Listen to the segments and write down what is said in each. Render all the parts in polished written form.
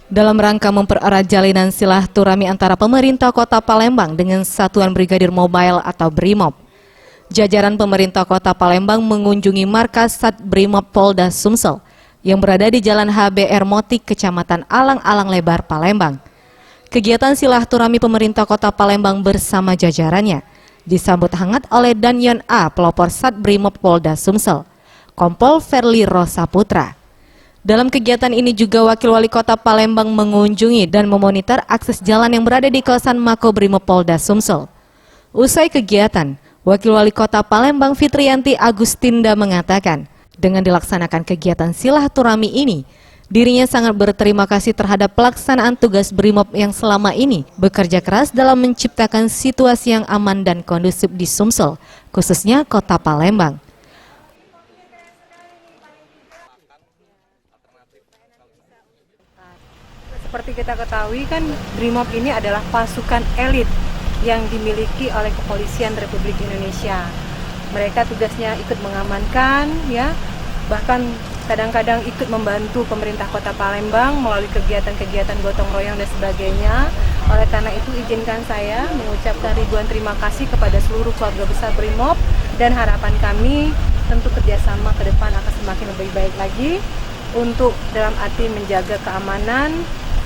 Dalam rangka mempererat jalinan silaturahmi antara pemerintah Kota Palembang dengan Satuan Brigadir Mobile atau BRIMOB, jajaran pemerintah Kota Palembang mengunjungi markas Sat BRIMOB Polda Sumsel yang berada di Jalan HBR Motik, Kecamatan Alang-Alang Lebar, Palembang. Kegiatan silaturahmi pemerintah Kota Palembang bersama jajarannya disambut hangat oleh Danyon A, pelopor Sat BRIMOB Polda Sumsel, Kompol Ferli Rosaputra. Dalam kegiatan ini juga Wakil Wali Kota Palembang mengunjungi dan memonitor akses jalan yang berada di kawasan Makobrimob Polda Sumsel. Usai kegiatan, Wakil Wali Kota Palembang Fitriyanti Agustinda mengatakan, dengan dilaksanakan kegiatan silaturahmi ini, dirinya sangat berterima kasih terhadap pelaksanaan tugas BRIMOB yang selama ini bekerja keras dalam menciptakan situasi yang aman dan kondusif di Sumsel, khususnya Kota Palembang. Seperti kita ketahui kan BRIMOB ini adalah pasukan elit yang dimiliki oleh Kepolisian Republik Indonesia. Mereka tugasnya ikut mengamankan, ya, bahkan kadang-kadang ikut membantu pemerintah Kota Palembang melalui kegiatan-kegiatan gotong royong dan sebagainya. Oleh karena itu izinkan saya mengucapkan ribuan terima kasih kepada seluruh keluarga besar BRIMOB, dan harapan kami tentu kerjasama ke depan akan semakin lebih baik lagi untuk dalam arti menjaga keamanan,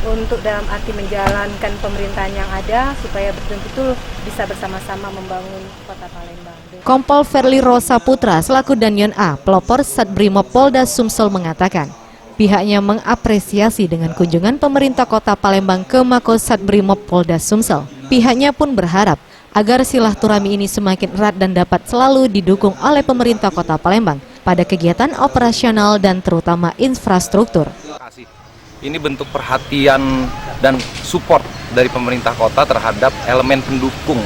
untuk dalam arti menjalankan pemerintahan yang ada supaya betul-betul bisa bersama-sama membangun Kota Palembang. Kompol Ferli Rosaputra selaku Danyon A, pelopor Sat BRIMOB Polda Sumsel mengatakan, pihaknya mengapresiasi dengan kunjungan pemerintah Kota Palembang ke Mako Sat BRIMOB Polda Sumsel. Pihaknya pun berharap agar silaturahmi ini semakin erat dan dapat selalu didukung oleh pemerintah Kota Palembang pada kegiatan operasional dan terutama infrastruktur. Ini bentuk perhatian dan support dari pemerintah kota terhadap elemen pendukung.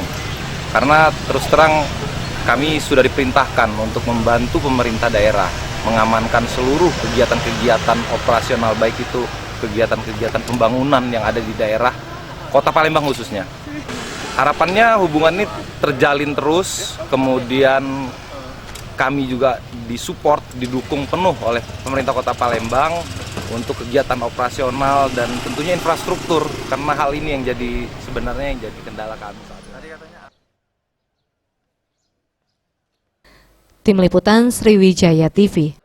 Karena terus terang kami sudah diperintahkan untuk membantu pemerintah daerah mengamankan seluruh kegiatan-kegiatan operasional, baik itu kegiatan-kegiatan pembangunan yang ada di daerah Kota Palembang khususnya. Harapannya hubungan ini terjalin terus, kemudian kami juga disupport, didukung penuh oleh pemerintah Kota Palembang untuk kegiatan operasional dan tentunya infrastruktur, karena hal ini yang jadi sebenarnya yang jadi kendala kami saat ini. Tim Liputan Sriwijaya TV.